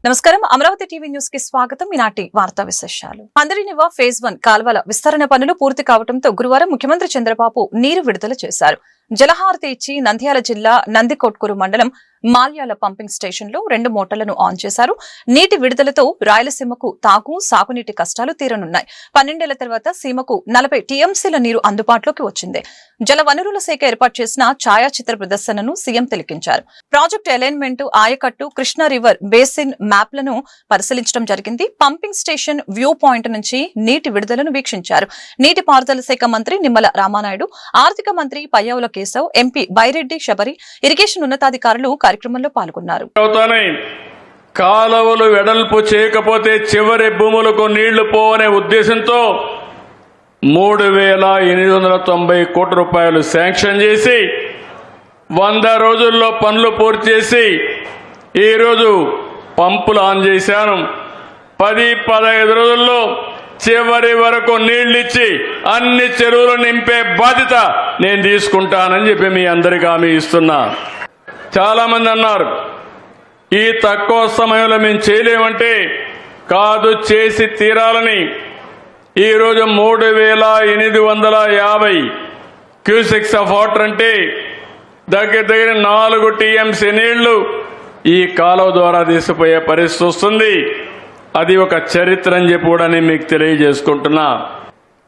నమస్కారం Amaravati TV news కి స్వాగతం. ఈనాటి వార్తా విశేషాలు. అందరినివా ఫేజ్ 1 కాల్వల విస్తరణ పనులు పూర్తి కావడంతో గురువారం ముఖ్యమంత్రి చంద్రబాబు నీరు విడుదల చేశారు. జలహారతి ఇచ్చి నంద్యాల జిల్లా నందికొట్కూరు మండలం మాల్యాల పంపింగ్ స్టేషన్ లో 2 మోటార్లను ఆన్ చేశారు. నీటి విడుదలతో రాయలసీమకు తాగు సాగునీటి కష్టాలు తీరనున్నాయి. 12 ఏళ్ల తర్వాత సీమకు 40 టీఎంసీల నీరు అందుబాటులోకి వచ్చింది. జల వనరుల శాఖ ఏర్పాటు చేసిన ఛాయాచిత్ర ప్రదర్శనను సీఎం తిలకించారు. ప్రాజెక్టు అలైన్మెంట్, ఆయకట్టు, కృష్ణా రివర్ బేసిన్ మ్యాప్లను పరిశీలించడం జరిగింది. పంపింగ్ స్టేషన్ వ్యూ పాయింట్ నుంచి నీటి విడుదలను వీక్షించారు. నీటిపారుదల శాఖ మంత్రి నిమ్మల రామానాయుడు, ఆర్థిక మంత్రి పయ్యావుల కేశవ్, ఎంపీ బైరెడ్డి శబరి, ఇరిగేషన్ ఉన్నతాధికారులు కార్యక్రమంలో పాల్గొన్నారు. కాలువలు వెడల్పు చేయకపోతే చివరి భూములకు నీళ్లు పోవనే ఉద్దేశంతో 3,890 కోట్ల రూపాయలు శాంక్షన్ చేసి 100 రోజుల్లో పనులు పూర్తి చేసి ఈరోజు పంపులు ఆన్ చేశాను. 10-15 రోజుల్లో చివరి వరకు నీళ్లిచ్చి అన్ని చెరువులు నింపే బాధ్యత నేను తీసుకుంటానని చెప్పి మీ అందరికీ హామీ ఇస్తున్నా. చాలా మంది అన్నారు ఈ తక్కువ సమయంలో మేము చేయలేమంటే, కాదు చేసి తీరాలని. ఈరోజు 3,850 క్యూసెక్స్ ఆఫ్ వాటర్ అంటే దగ్గర 4 టీఎంసీ నీళ్లు ఈ కాలువ ద్వారా తీసుకుపోయే పరిస్థితి వస్తుంది. అది ఒక చరిత్ర అని చెప్పి కూడా నేను మీకు తెలియజేసుకుంటున్నా.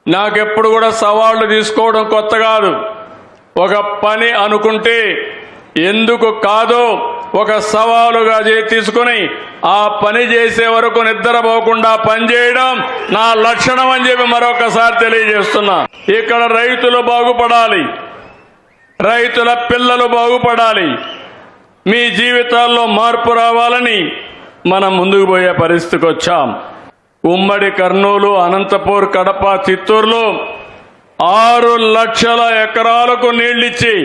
నాకెప్పుడు కూడా సవాళ్లు తీసుకోవడం కొత్త కాదు. ఒక పని అనుకుంటే ఎందుకు కాదో ఒక సవాలుగా తీసుకుని ఆ పని చేసే వరకు నిద్రపోకుండా పనిచేయడం నా లక్షణం అని చెప్పి మరొకసారి తెలియజేస్తున్నా. ఇక్కడ రైతులు బాగుపడాలి, రైతుల పిల్లలు బాగుపడాలి, మీ జీవితాల్లో మార్పు రావాలని మనం ముందుకు పోయే పరిస్థితికి వచ్చాం. ఉమ్మడి కర్నూలు, అనంతపూర్, కడప, చిత్తూరులో 6 లక్షల ఎకరాలకు నీళ్లిచ్చి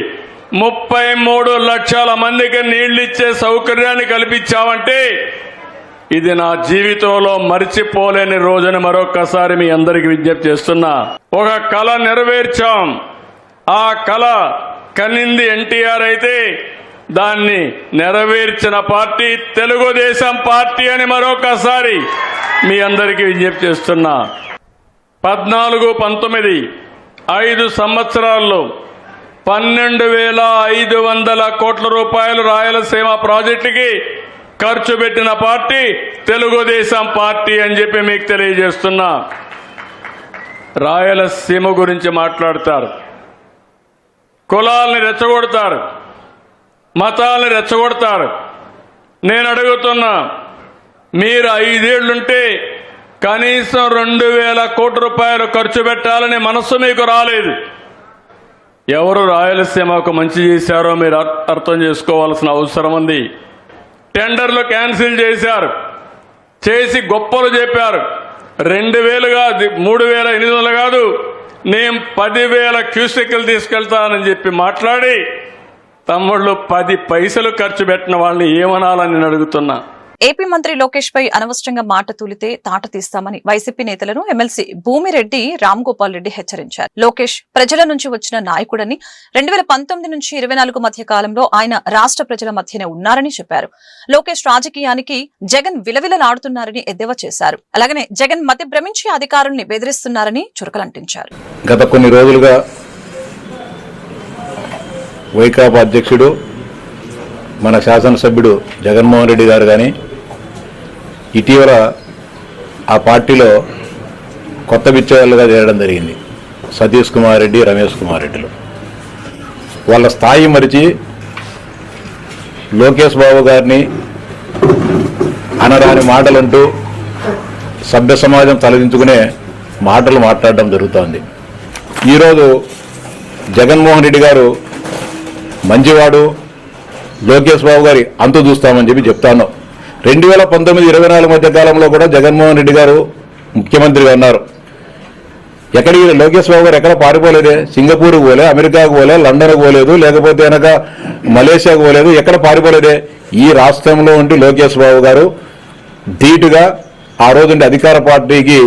33 లక్షల మందికి నీళ్లిచ్చే సౌకర్యాన్ని కల్పించామంటే ఇది నా జీవితంలో మర్చిపోలేని రోజుని మరొకసారి మీ అందరికీ విజ్ఞప్తి చేస్తున్నా. ఒక కళ నెరవేర్చాం. ఆ కళ కనింది ఎన్టీఆర్ అయితే దాన్ని నెరవేర్చిన పార్టీ తెలుగుదేశం పార్టీ అని మరొకసారి మీ అందరికీ విజ్ఞప్తి చేస్తున్నా. 14-19 5 సంవత్సరాల్లో 12,500 కోట్ల రూపాయలు రాయలసీమ ప్రాజెక్టుకి ఖర్చు పెట్టిన పార్టీ తెలుగుదేశం పార్టీ అని చెప్పి మీకు తెలియజేస్తున్నా. రాయలసీమ గురించి మాట్లాడతారు, కులాలని రెచ్చగొడతారు, మతాలని రెచ్చగొడతారు. నేను అడుగుతున్నా, మీరు 5 ఏళ్లుంటే కనీసం 2,000 కోట్ల రూపాయలు ఖర్చు పెట్టాలని మనస్సు మీకు రాలేదు. ఎవరు రాయలసీమకు మంచి చేశారో మీరు అర్థం చేసుకోవాల్సిన అవసరం ఉంది. టెండర్లు క్యాన్సిల్ చేశారు, చేసి గొప్పలు చెప్పారు. 2,000 కాదు, 3,800 కాదు, నేను 10,000 క్యూసెక్లు తీసుకెళ్తానని చెప్పి మాట్లాడి తమ్ముళ్ళు 10 పైసలు ఖర్చు పెట్టిన వాళ్ళని ఏమనాలని నేను అడుగుతున్నా. ఏపీ మంత్రి లోకేష్ పై అనవసరంగా మాట తూలితే తాట తీస్తామని వైసీపీ నేతలను ఎమ్మెల్సీ భూమిరెడ్డి రామ్గోపాల్ రెడ్డి హెచ్చరించారు. లోకేష్ ప్రజల నుంచి వచ్చిన నాయకుడని, 2019 నుంచి 24 మధ్య కాలంలో ఆయన రాష్ట్ర ప్రజల మధ్యనే ఉన్నారని చెప్పారు. లోకేష్ రాజకీయానికి జగన్ విలవిలలాడుతున్నారని ఎద్దేవా చేశారు. అలాగనే జగన్ మతి భ్రమించి అధికారుల్ని బెదిరిస్తున్నారని చురకలంటించారు. గత కొన్ని రోజులుగా వైకాపా అధ్యక్షుడు మన శాసనసభ్యుడు జగన్మోహన్ రెడ్డి గారు కానీ ఇటీవల ఆ పార్టీలో కొత్త బిచ్చగాళ్ళుగా చేరడం జరిగింది. సతీష్ కుమార్ రెడ్డి, రమేష్ కుమార్ రెడ్డిలు వాళ్ళ స్థాయి మరిచి లోకేష్ బాబు గారిని అనరాని మాటలంటూ సభ్య సమాజం తలదించుకునే మాటలు మాట్లాడడం జరుగుతోంది. ఈరోజు జగన్మోహన్ రెడ్డి గారు మంచివాడు, లోకేష్ బాబు గారి అంతు చూస్తామని చెప్పి చెప్తాను. 2019-24 మధ్య కాలంలో కూడా జగన్మోహన్ రెడ్డి గారు ముఖ్యమంత్రిగా ఉన్నారు. ఎక్కడికి లోకేష్ బాబు గారు ఎక్కడ పారిపోలేదే. సింగపూర్కు పోలే, అమెరికాకు పోలే, లండన్కు పోలేదు, లేకపోతే కనుక మలేషియాకు పోలేదు, ఎక్కడ పారిపోలేదే. ఈ రాష్ట్రంలో ఉండి లోకేష్ బాబు గారు ధీటుగా ఆ రోజుండి అధికార పార్టీకి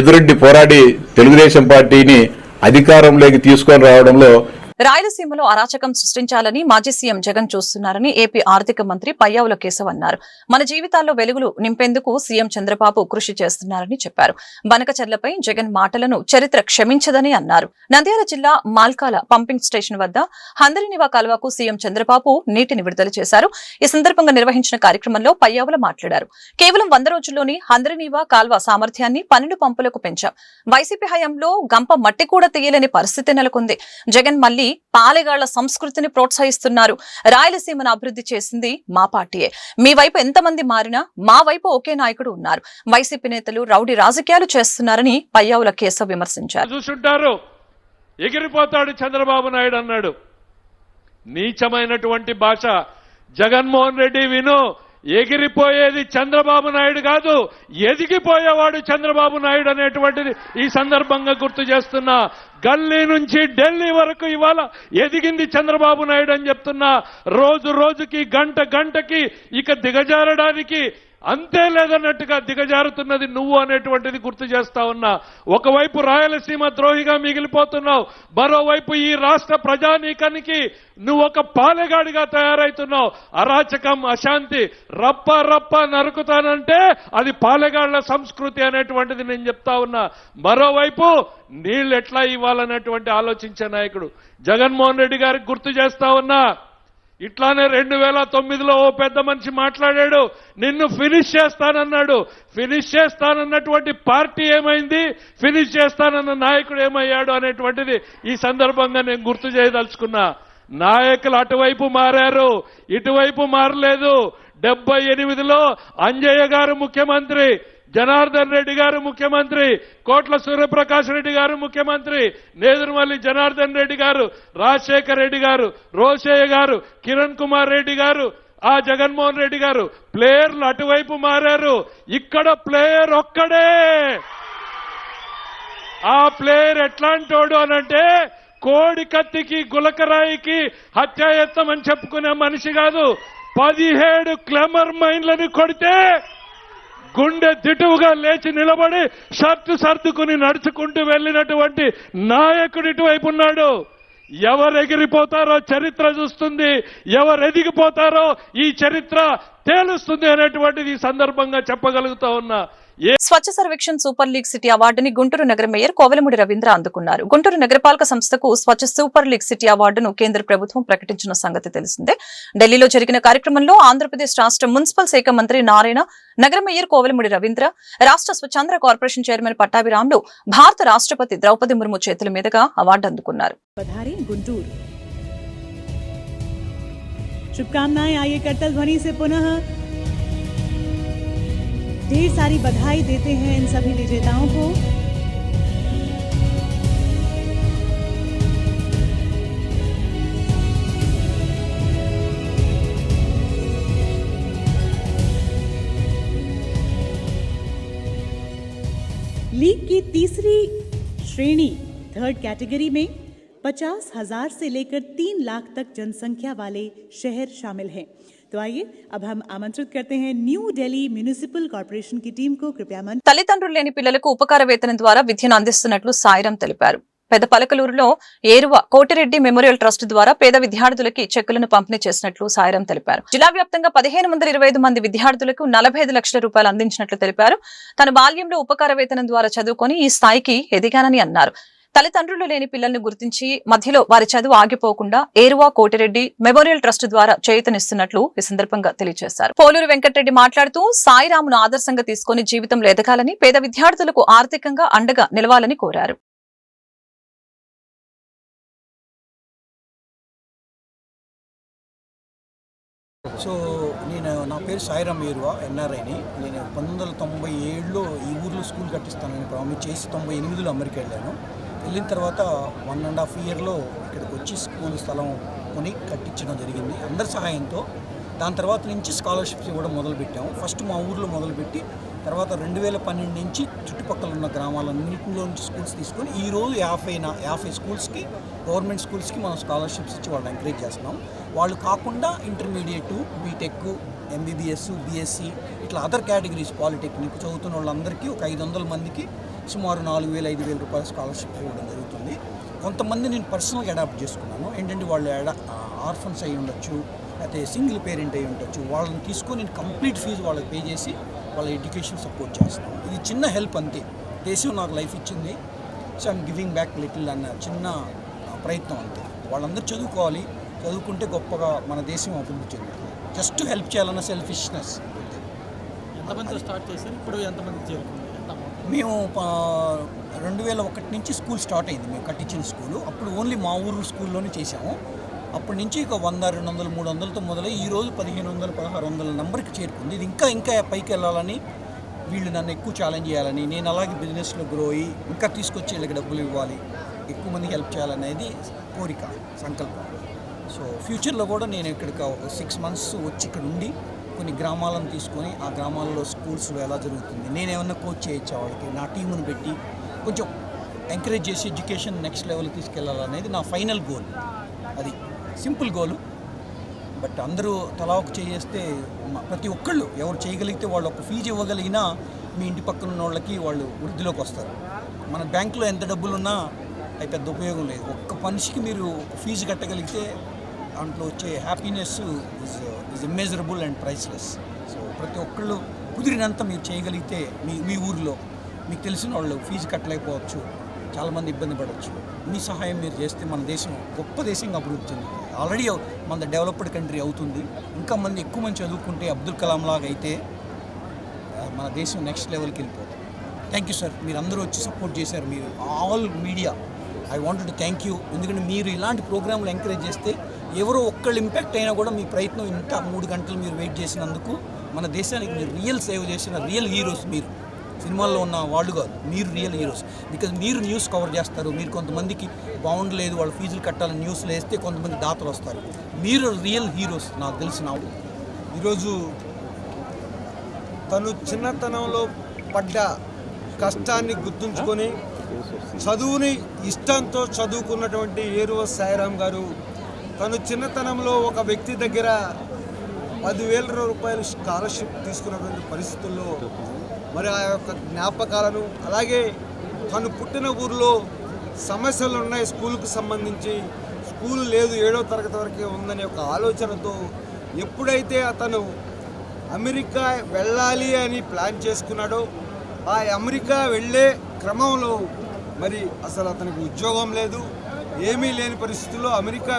ఎదురెడ్డి పోరాడి తెలుగుదేశం పార్టీని అధికారంలోకి తీసుకొని రావడంలో రాయలసీమలో అరాచకం సృష్టించాలని మాజీ సీఎం జగన్ చూస్తున్నారని ఏపీ ఆర్థిక మంత్రి పయ్యావుల కేశవ్ అన్నారు. మన జీవితాల్లో వెలుగులు నింపేందుకు సీఎం చంద్రబాబు కృషి చేస్తున్నారని చెప్పారు. బనకచర్లపై జగన్ మాటలను చరిత్ర క్షమించదని అన్నారు. నంద్యాల జిల్లా మాల్కాల పంపింగ్ స్టేషన్ వద్ద హందరినివా కాల్వకు సీఎం చంద్రబాబు నీటిని విడుదల చేశారు. ఈ సందర్భంగా నిర్వహించిన కార్యక్రమంలో పయ్యావుల మాట్లాడారు. కేవలం 100 రోజుల్లోని హందరినివా కాల్వ సామర్థ్యాన్ని 12 పంపులకు పెంచాం. వైసీపీ హయాంలో గంప మట్టి కూడా తీయలేని పరిస్థితి నెలకొంది. జగన్ మళ్లీ పాలెగాళ్ల సంస్కృతిని ప్రోత్సహిస్తున్నారు. రాయలసీమను అభివృద్ధి చేసింది మా పార్టీయే. మీ వైపు ఎంతమంది మారినా మా వైపు ఒకే నాయకుడు ఉన్నారు. వైసీపీ నేతలు రౌడీ రాజకీయాలు చేస్తున్నారని పయ్యావుల కేశవ్ విమర్శించారు. చూస్తుంటారు, ఎగిరిపోతాడు చంద్రబాబు నాయుడు అన్నాడు. నీచమైనటువంటి భాష. జగన్మోహన్ రెడ్డి విను, ఎగిరిపోయేది చంద్రబాబు నాయుడు కాదు, ఎదిగిపోయేవాడు చంద్రబాబు నాయుడు అనేటువంటిది ఈ సందర్భంగా గుర్తు చేస్తున్నా. గల్లీ నుంచి ఢిల్లీ వరకు ఇవాళ ఎదిగింది చంద్రబాబు నాయుడు అని చెప్తున్నా. రోజు రోజుకి గంట గంటకి ఇక దిగజారడానికి అంతే లేదన్నట్టుగా దిగజారుతున్నది నువ్వు అనేటువంటిది గుర్తు చేస్తా ఉన్నా. ఒకవైపు రాయలసీమ ద్రోహిగా మిగిలిపోతున్నావు, మరోవైపు ఈ రాష్ట్ర ప్రజానీకానికి నువ్వు ఒక పాలెగాడిగా తయారైతున్నావు. అరాచకం, అశాంతి రప్ప రప్ప నరుకుతానంటే అది పాలెగాళ్ల సంస్కృతి అనేటువంటిది నేను చెప్తా ఉన్నా. మరోవైపు నీళ్ళు ఎట్లా ఇవ్వాలనేటువంటి ఆలోచించే నాయకుడు జగన్మోహన్ రెడ్డి గారికి గుర్తు చేస్తా ఉన్నా. ఇట్లానే 2009లో ఓ పెద్ద మనిషి మాట్లాడాడు, నిన్ను ఫినిష్ చేస్తానన్నాడు. ఫినిష్ చేస్తానన్నటువంటి పార్టీ ఏమైంది, ఫినిష్ చేస్తానన్న నాయకుడు ఏమయ్యాడు అనేటువంటిది ఈ సందర్భంగా నేను గుర్తు చేయదలుచుకున్నా. నాయకులు అటువైపు మారారు, ఇటువైపు మారలేదు. 78లో అంజయ్య గారు ముఖ్యమంత్రి, జనార్దన్ రెడ్డి గారు ముఖ్యమంత్రి, కోట్ల సూర్యప్రకాష్ రెడ్డి గారు ముఖ్యమంత్రి, నేదురుమల్లి జనార్దన్ రెడ్డి గారు, రాజశేఖర్ రెడ్డి గారు, రోషయ్య గారు, కిరణ్ కుమార్ రెడ్డి గారు, ఆ జగన్మోహన్ రెడ్డి గారు. ప్లేయర్లు అటువైపు మారారు, ఇక్కడ ప్లేయర్ ఒక్కడే. ఆ ప్లేయర్ ఎట్లాంటోడు అనంటే కోడి కత్తికి గులకరాయికి హత్యాయత్నం అని చెప్పుకునే మనిషి కాదు. 17 క్లెమర్ మైన్లను కొడితే గుండె దిటువుగా లేచి నిలబడి షర్టు సర్దుకుని నడుచుకుంటూ వెళ్ళినటువంటి నాయకుడు ఇటువైపు ఉన్నాడు. ఎవరు ఎగిరిపోతారో చరిత్ర చూస్తుంది, ఎవరు ఎదిగిపోతారో ఈ చరిత్ర తేలుస్తుంది అనేటువంటిది ఈ సందర్భంగా చెప్పగలుగుతా ఉన్నా. స్వచ్ఛ సర్వేక్షణ్ సూపర్ లీగ్ సిటీ అవార్డుని గుంటూరు నగర మేయర్ కోవెలమూడి రవీంద్ర అందుకున్నారు. గుంటూరు నగరపాలక సంస్థకు స్వచ్ఛ సూపర్ లీగ్ సిటీ అవార్డును కేంద్ర ప్రభుత్వం ప్రకటించిన సంగతి తెలిసిందే. ఢిల్లీలో జరిగిన కార్యక్రమంలో ఆంధ్రప్రదేశ్ రాష్ట్ర మున్సిపల్ శాఖ మంత్రి నారాయణ, నగర మేయర్ కోవెలమూడి రవీంద్ర, రాష్ట్ర స్వచ్ఛాంధ్ర కార్పొరేషన్ చైర్మన్ పట్టాభిరాములు భారత రాష్ట్రపతి ద్రౌపది ముర్ము చేతుల మీదుగా అవార్డు అందుకున్నారు. ढेर सारी बधाई देते हैं इन सभी विजेताओं को। लीग की तीसरी श्रेणी थर्ड कैटेगरी में 50,000 से लेकर 3 लाख तक जनसंख्या वाले शहर शामिल हैं। तो आइए अब हम आमंत्रित करते हैं न्यू दिल्ली म्युनिसिपल कॉर्पोरेशन की टीम को। कृपया मन తల్లిదండ్రులు లేని పిల్లలకు ఉపకార వేతనం ద్వారా విద్యను అందిస్తున్నట్లు సాయిరాం తెలిపారు. పెద్ద పలకలూరులో ఏరువ కోటిరెడ్డి మెమోరియల్ ట్రస్ట్ ద్వారా పేద విద్యార్థులకి చెక్కులను పంపిణీ చేసినట్లు సాయిరాం తెలిపారు. జిల్లా వ్యాప్తంగా 1525 మంది విద్యార్థులకు 45 లక్షల రూపాయలు అందించినట్లు తెలిపారు. తన బాల్యంలో ఉపకార వేతనం ద్వారా చదువుకొని ఈ స్థాయికి ఎదిగానని అన్నారు. తల్లిదండ్రులు లేని పిల్లలను గుర్తించి మధ్యలో వారి చదువు ఆగిపోకుండా ఏరువా కోటిరెడ్డి మెమోరియల్ ట్రస్ట్ ద్వారా చేయూతనిస్తున్నట్లు ఈ సందర్భంగా తెలియజేశారు. పోలూరు వెంకటరెడ్డి మాట్లాడుతూ సాయిరామును ఆదర్శంగా తీసుకుని జీవితంలో ఎదగాలని, పేద విద్యార్థులకు ఆర్థికంగా అండగా నిలవాలని కోరారు. సో నా పేరు సాయిరామ్ ఏరువా, ఎన్ఆర్ఐని. నేను 1997లో ఈ ఊర్లో స్కూల్ కట్టిస్తానని ప్రామిస్ చేసి 98లో అమెరికా వెళ్ళాను. వెళ్ళిన తర్వాత 1.5 ఇయర్లో ఇక్కడికి వచ్చి స్కూల్ స్థలం కొని కట్టించడం జరిగింది అందరి సహాయంతో. దాని తర్వాత నుంచి స్కాలర్షిప్స్ ఇవ్వడం మొదలుపెట్టాము. ఫస్ట్ మా ఊర్లో మొదలుపెట్టి తర్వాత 2012 నుంచి చుట్టుపక్కల ఉన్న గ్రామాలన్నింటిలో నుంచి స్కూల్స్ తీసుకొని ఈరోజు 50 స్కూల్స్కి, గవర్నమెంట్ స్కూల్స్కి మనం స్కాలర్షిప్స్ ఇచ్చి వాళ్ళని ఎంకరేజ్ చేస్తున్నాం. వాళ్ళు కాకుండా ఇంటర్మీడియట్, బీటెక్, ఎంబీబీఎస్, బీఎస్సీ ఇట్లా అదర్ కేటగిరీస్ పాలిటెక్నిక్ చదువుతున్న వాళ్ళందరికీ ఒక 500 మందికి సుమారు 4,000-5,000 రూపాయల స్కాలర్షిప్ ఇవ్వడం జరుగుతుంది. కొంతమంది నేను పర్సనల్గా అడాప్ట్ చేసుకున్నాను. ఏంటంటే వాళ్ళు ఆర్ఫన్స్ అయి ఉండొచ్చు, అయితే సింగిల్ పేరెంట్ అయి ఉండొచ్చు. వాళ్ళని తీసుకొని నేను కంప్లీట్ ఫీజు వాళ్ళకి పే చేసి వాళ్ళ ఎడ్యుకేషన్ సపోర్ట్ చేస్తాను. ఇది చిన్న హెల్ప్ అంతే. దేశం నాకు లైఫ్ ఇచ్చింది, so I'm giving back little అన్న చిన్న ప్రయత్నం అంతే. వాళ్ళందరూ చదువుకోవాలి, చదువుకుంటే గొప్పగా మన దేశం అభివృద్ధి చెందుతుంది. జస్ట్ హెల్ప్ చేయాలన్న సెల్ఫిష్నెస్. ఎంతమంది స్టార్ట్ చేశారు, ఇప్పుడు ఎంతమంది చేరుకుంది? మేము 2001 నుంచి స్కూల్ స్టార్ట్ అయింది, మేము కట్టించిన స్కూలు. అప్పుడు ఓన్లీ మా ఊరు స్కూల్లోనే చేసాము. అప్పటి నుంచి ఇక 100, 200, 300తో మొదలై ఈరోజు 1500, 1600 నెంబర్కి చేరుకుంది. ఇది ఇంకా పైకి వెళ్ళాలని, వీళ్ళు నన్ను ఎక్కువ ఛాలెంజ్ చేయాలని, నేను అలాగే బిజినెస్లో గ్రో అయ్యి ఇంకా తీసుకొచ్చి వీళ్ళకి డబ్బులు ఇవ్వాలి, ఎక్కువ మందికి హెల్ప్ చేయాలనేది కోరిక, సంకల్పం. సో ఫ్యూచర్లో కూడా నేను ఇక్కడికి 6 months వచ్చి ఇక్కడ ఉండి కొన్ని గ్రామాలను తీసుకొని ఆ గ్రామాల్లో స్కూల్స్ ఎలా జరుగుతుంది, నేనేమన్నా కోచ్ చేయొచ్చా వాళ్ళకి, నా టీముని పెట్టి కొంచెం ఎంకరేజ్ చేసి ఎడ్యుకేషన్ నెక్స్ట్ లెవెల్కి తీసుకెళ్లాలనేది నా ఫైనల్ గోల్. అది సింపుల్ గోలు. బట్ అందరూ తలా ఒక చేస్తే ప్రతి ఒక్కళ్ళు ఎవరు చేయగలిగితే వాళ్ళు ఒక ఫీజు ఇవ్వగలిగినా మీ ఇంటి పక్కన ఉన్న వాళ్ళకి వాళ్ళు వృద్ధిలోకి వస్తారు. మన బ్యాంకులో ఎంత డబ్బులున్నా అది పెద్ద ఉపయోగం లేదు. ఒక్క మనిషికి మీరు ఫీజు కట్టగలిగితే దాంట్లో వచ్చే happiness is immeasurable and priceless. So ప్రతి ఒక్కళ్ళు కుదిరినంత మీరు చేయగలిగితే మీ ఊరిలో మీకు తెలిసిన వాళ్ళు ఫీజు కట్టలేకపోవచ్చు, చాలామంది ఇబ్బంది పడవచ్చు. మీ సహాయం మీరు చేస్తే మన దేశం గొప్ప దేశంగా అభివృద్ధి చెందుతుంది. ఆల్రెడీ మన డెవలప్డ్ కంట్రీ అవుతుంది. ఇంకా ఎక్కువ మంది చదువుకుంటే అబ్దుల్ కలాం లాగా అయితే మన దేశం నెక్స్ట్ లెవెల్కి వెళ్ళిపోతుంది. థ్యాంక్ యూ సార్, మీరు అందరూ వచ్చి సపోర్ట్ చేశారు. మీరు all media I wanted to thank you. ఎందుకంటే మీరు ఇలాంటి ప్రోగ్రాంలు ఎంకరేజ్ చేస్తే ఎవరో ఒక్కళ్ళు ఇంపాక్ట్ అయినా కూడా మీ ప్రయత్నం ఇంత 3 గంటలు మీరు వెయిట్ చేసినందుకు మన దేశానికి మీరు రియల్ సేవ్ చేసిన రియల్ హీరోస్. మీరు సినిమాల్లో ఉన్న వాళ్ళు కాదు, మీరు రియల్ హీరోస్. బికాజ్ మీరు న్యూస్ కవర్ చేస్తారు. మీరు కొంతమందికి బాగుండలేదు, వాళ్ళ ఫీజులు కట్టాలని న్యూస్లో వేస్తే కొంతమంది దాతలు వస్తారు. మీరు రియల్ హీరోస్ నాకు తెలిసిన. ఈరోజు తను చిన్నతనంలో పడ్డ కష్టాన్ని గుర్తుంచుకొని చదువుని ఇష్టంతో చదువుకున్నటువంటి ఏరువ సాయిరామ్ గారు తను చిన్నతనంలో ఒక వ్యక్తి దగ్గర 10,000 రూపాయలు స్కాలర్షిప్ తీసుకున్నటువంటి పరిస్థితుల్లో మరి ఆ యొక్క జ్ఞాపకాలను, అలాగే తను పుట్టిన ఊరిలో సమస్యలు ఉన్నాయి స్కూల్కి సంబంధించి, స్కూల్ లేదు 7వ తరగతి వరకే ఉందనే ఒక ఆలోచనతో ఎప్పుడైతే అతను అమెరికా వెళ్ళాలి అని ప్లాన్ చేసుకున్నాడో ఆ అమెరికా వెళ్ళే క్రమంలో మరి అసలు అతనికి ఉద్యోగం లేదు, ఏమీ లేని పరిస్థితుల్లో అమెరికా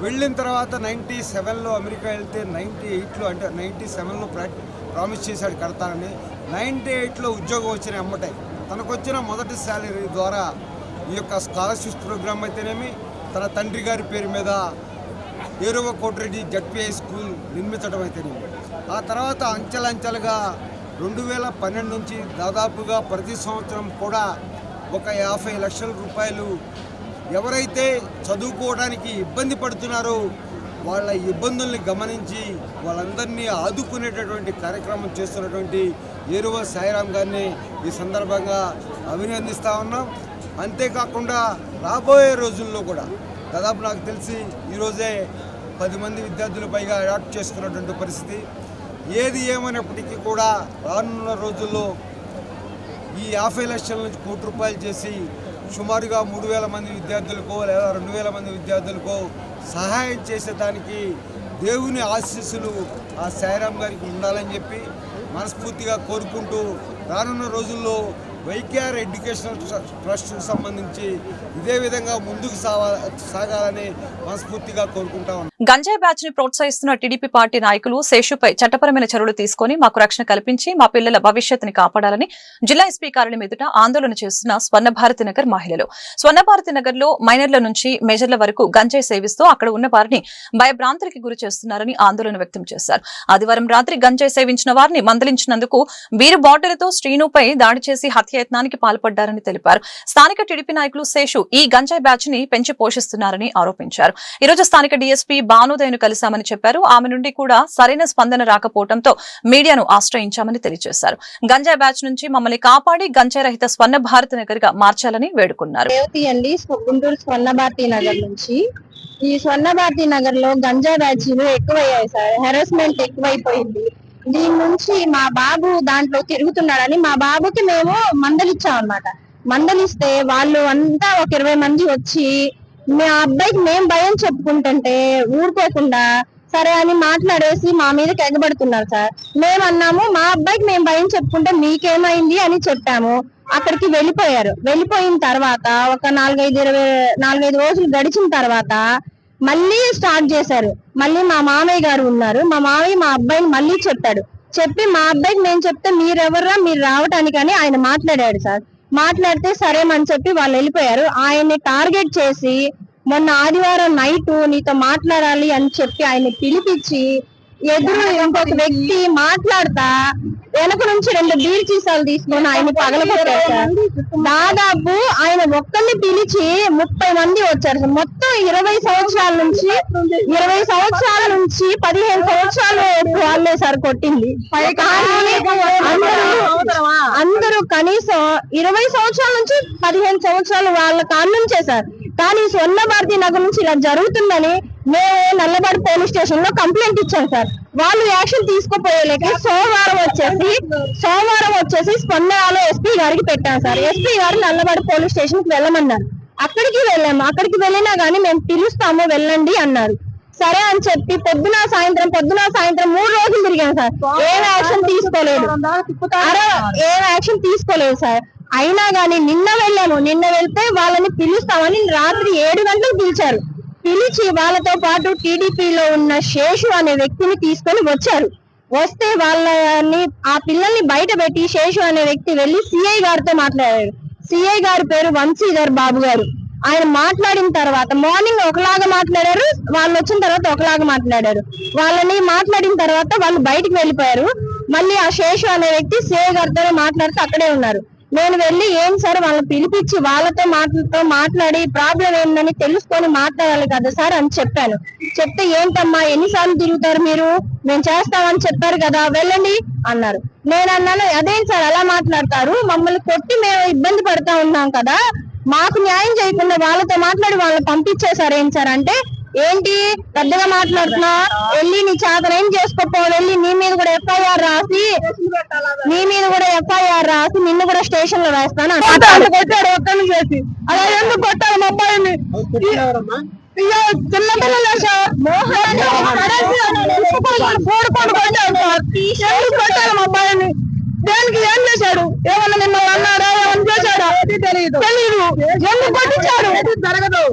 వెళ్ళిన తర్వాత 97లో అమెరికా వెళ్తే 98లో అంటే 97లో ప్రామిస్ చేశాడు కడతానని. 98లో ఉద్యోగం వచ్చిన అమ్మటే తనకు వచ్చిన మొదటి శాలరీ ద్వారా ఈ యొక్క స్కాలర్షిప్ ప్రోగ్రామ్ అయితేనేమి, తన తండ్రి గారి పేరు మీద ఏరువ కోటిరెడ్డి జడ్పీఐ స్కూల్ నిర్మించడం అయితేనేమి, ఆ తర్వాత అంచెలంచెలుగా 2012 నుంచి దాదాపుగా ప్రతి సంవత్సరం కూడా ఒక 50 లక్షల రూపాయలు ఎవరైతే చదువుకోవడానికి ఇబ్బంది పడుతున్నారో వాళ్ళ ఇబ్బందుల్ని గమనించి వాళ్ళందరినీ ఆదుకునేటటువంటి కార్యక్రమం చేస్తున్నటువంటి ఏరువ సాయిరామ్ గారిని ఈ సందర్భంగా అభినందిస్తూ ఉన్నాం. అంతేకాకుండా రాబోయే రోజుల్లో కూడా దాదాపు నాకు తెలిసి ఈరోజే 10 మంది విద్యార్థులు పైగా అడాప్ట్ చేసుకున్నటువంటి పరిస్థితి. ఏది ఏమైనప్పటికీ కూడా రానున్న రోజుల్లో ఈ 50 లక్షల నుంచి ₹1 కోటి చేసి సుమారుగా 3,000 మంది విద్యార్థులకో లేదా 2,000 మంది విద్యార్థులకో సహాయం చేసేదానికి దేవుని ఆశీస్సులు ఆ సాయిరామ్ గారికి ఉండాలని చెప్పి మనస్ఫూర్తిగా కోరుకుంటూ రానున్న రోజుల్లో వైకేఆర్ ఎడ్యుకేషనల్ ట్రస్ట్కు సంబంధించి ఇదే విధంగా ముందుకు సాగాలని మనస్ఫూర్తిగా కోరుకుంటా ఉన్నాం. గంజాయి బ్యాచ్ ని ప్రోత్సహిస్తున్న టీడీపీ పార్టీ నాయకులు శేషుపై చట్టపరమైన చర్యలు తీసుకుని మాకు రక్షణ కల్పించి మా పిల్లల భవిష్యత్తుని కాపాడాలని జిల్లా ఎస్పీ కార్యాలయం ఎదుట ఆందోళన చేస్తున్న స్వర్ణభారతి నగర్ మహిళలు. స్వర్ణభారతి నగర్ లో మైనర్ల నుంచి మేజర్ల వరకు గంజాయి సేవిస్తూ అక్కడ ఉన్న వారిని భయభ్రాంతులకి గురి చేస్తున్నారని ఆందోళన వ్యక్తం చేశారు. ఆదివారం రాత్రి గంజాయి సేవించిన వారిని మందలించినందుకు వీరు బాటిల్తో శ్రీనుపై దాడి చేసి హత్యాయత్నానికి పాల్పడ్డారని తెలిపారు. స్థానిక టీడీపీ నాయకులు శేషు ఈ గంజాయి బ్యాచ్ ని పెంచి పోషిస్తున్నారని ఆరోపించారు. ఈ రోజు స్థానిక డీఎస్పీ భానుదయను కలిశామని చెప్పారు. ఆమె నుండి కూడా సరైన స్పందన రాకపోవడంతో మీడియాను ఆశ్రయించామని తెలియజేశారు. గంజాయి బ్యాచ్ నుంచి మమ్మల్ని కాపాడి గంజాయి రహిత స్వర్ణ భారతి నగర్ గా మార్చాలని వేడుకున్నారు. గుంటూరు స్వర్ణ భారతి నగర్ నుంచి ఈ స్వర్ణ భారతి నగర్ లో గంజాయి బ్యాచ్లు ఎక్కువయ్యాయి సార్. హెరాస్మెంట్ ఎక్కువైపోయింది. దీని నుంచి మా బాబు దాంట్లో తిరుగుతున్నాడని మా బాబుకి మేము మందలిచ్చాం అన్నమాట. మందలిస్తే వాళ్ళు అంతా ఒక 20 మంది వచ్చి మా అబ్బాయికి మేము భయం చెప్పుకుంటుంటే ఊరుకోకుండా సరే అని మాట్లాడేసి మా మీదకి ఎగబడుతున్నారు సార్. మేము అన్నాము మా అబ్బాయికి మేము భయం చెప్పుకుంటే మీకేమైంది అని చెప్పాము. అక్కడికి వెళ్ళిపోయారు. వెళ్ళిపోయిన తర్వాత ఒక 4-5 రోజులు గడిచిన తర్వాత మళ్ళీ స్టార్ట్ చేశారు. మళ్ళీ మా మామయ్య గారు ఉన్నారు. మా మామయ్య మా అబ్బాయిని మళ్ళీ చెప్పాడు. చెప్పి మా అబ్బాయికి మేము చెప్తే మీరెవర్రా మీరు రావటానికని ఆయన మాట్లాడాడు సార్. మాట్లాడితే సరేమని చెప్పి వాళ్ళు వెళ్ళిపోయారు. ఆయన్ని టార్గెట్ చేసి మొన్న ఆదివారం నైట్ నీతో మాట్లాడాలి అని చెప్పి ఆయన్ని పిలిపించి ఎదురు ఇంకొక వ్యక్తి మాట్లాడతా వెనక నుంచి 2 బీర్ సీసాలు తీసుకొని ఆయన పగలగొట్టారు సార్. దాదాపు ఆయన ఒక్కరిని పిలిచి 30 మంది వచ్చారు సార్. మొత్తం 20 సంవత్సరాల నుంచి 15 సంవత్సరాలు వాళ్ళే సార్ కొట్టింది. అందరూ కనీసం 20 సంవత్సరాల నుంచి 15 సంవత్సరాలు వాళ్ళ కాన్నుంచే సార్. కానీ స్వర్ణ భారతి నగర్ నుంచి ఇలా జరుగుతుందని మేము నల్లబాడు పోలీస్ స్టేషన్ లో కంప్లైంట్ ఇచ్చాం సార్. వాళ్ళు యాక్షన్ తీసుకోపోయేలేక సోమవారం వచ్చేసి స్పందనలో ఎస్పీ గారికి పెట్టాం సార్. ఎస్పీ గారు నల్లబాడు పోలీస్ స్టేషన్ కి వెళ్ళమన్నారు. అక్కడికి వెళ్ళాము. అక్కడికి వెళ్ళినా గానీ మేము పిలుస్తాము వెళ్ళండి అన్నారు. సరే అని చెప్పి పొద్దున సాయంత్రం 3 రోజులు తిరిగాం సార్. ఏం యాక్షన్ తీసుకోలేదు సార్. అయినా గానీ నిన్న వెళ్ళాము. నిన్న వెళ్తే వాళ్ళని పిలుస్తామని రాత్రి 7 గంటలకు పిలిచారు. పిలిచి వాళ్ళతో పాటు టీడీపీలో ఉన్న శేషు అనే వ్యక్తిని తీసుకొని వచ్చారు. వస్తే వాళ్ళని ఆ పిల్లల్ని బయట పెట్టి శేషు అనే వ్యక్తి వెళ్లి సిఐ గారితో మాట్లాడారు. సిఐ గారి పేరు వంశీధర్ బాబు గారు. ఆయన మాట్లాడిన తర్వాత మార్నింగ్ ఒకలాగా మాట్లాడారు, వాళ్ళు వచ్చిన తర్వాత ఒకలాగా మాట్లాడారు. వాళ్ళని మాట్లాడిన తర్వాత వాళ్ళు బయటకు వెళ్ళిపోయారు. మళ్ళీ ఆ శేషు అనే వ్యక్తి సిఐ గారితో మాట్లాడుతూ అక్కడే ఉన్నారు. నేను వెళ్ళి ఏం సార్ వాళ్ళని పిలిపించి వాళ్ళతో మాట్లాడి ప్రాబ్లం ఏందని తెలుసుకొని మాట్లాడాలి కదా సార్ అని చెప్పాను. చెప్తే ఏంటమ్మా ఎన్నిసార్లు తిరుగుతారు మీరు, మేము చేస్తామని చెప్పారు కదా వెళ్ళండి అన్నారు. నేను అన్నాను అదేం సార్ అలా మాట్లాడతారు, మమ్మల్ని కొట్టి మేము ఇబ్బంది పడతా ఉన్నాం కదా, మాకు న్యాయం చేయకుండా వాళ్ళతో మాట్లాడి వాళ్ళని పంపించేశారు ఏం సార్ అంటే ఏంటి పెద్దగా మాట్లాడుతున్నా, వెళ్ళి నీ చేతనేం చేసుకోపో, వెళ్ళి నీ మీద కూడా ఎఫ్ఐఆర్ రాసి నిన్ను కూడా స్టేషన్ లో వేస్తాను కొట్టాడు. ఒక్కరిని చేసి అలా ఎందుకు కొట్టాలి మా అబ్బాయిని? చిన్న పిల్లలు సార్ కొట్టాలి మా అబ్బాయిని. దేనికి ఏం చేశాడు? ఏమన్నా మిమ్మల్ని అన్నాడా? ఏమన్నా చేశాడా? తెలియదు. ఎందుకు కొట్టించాడు? జరగదు.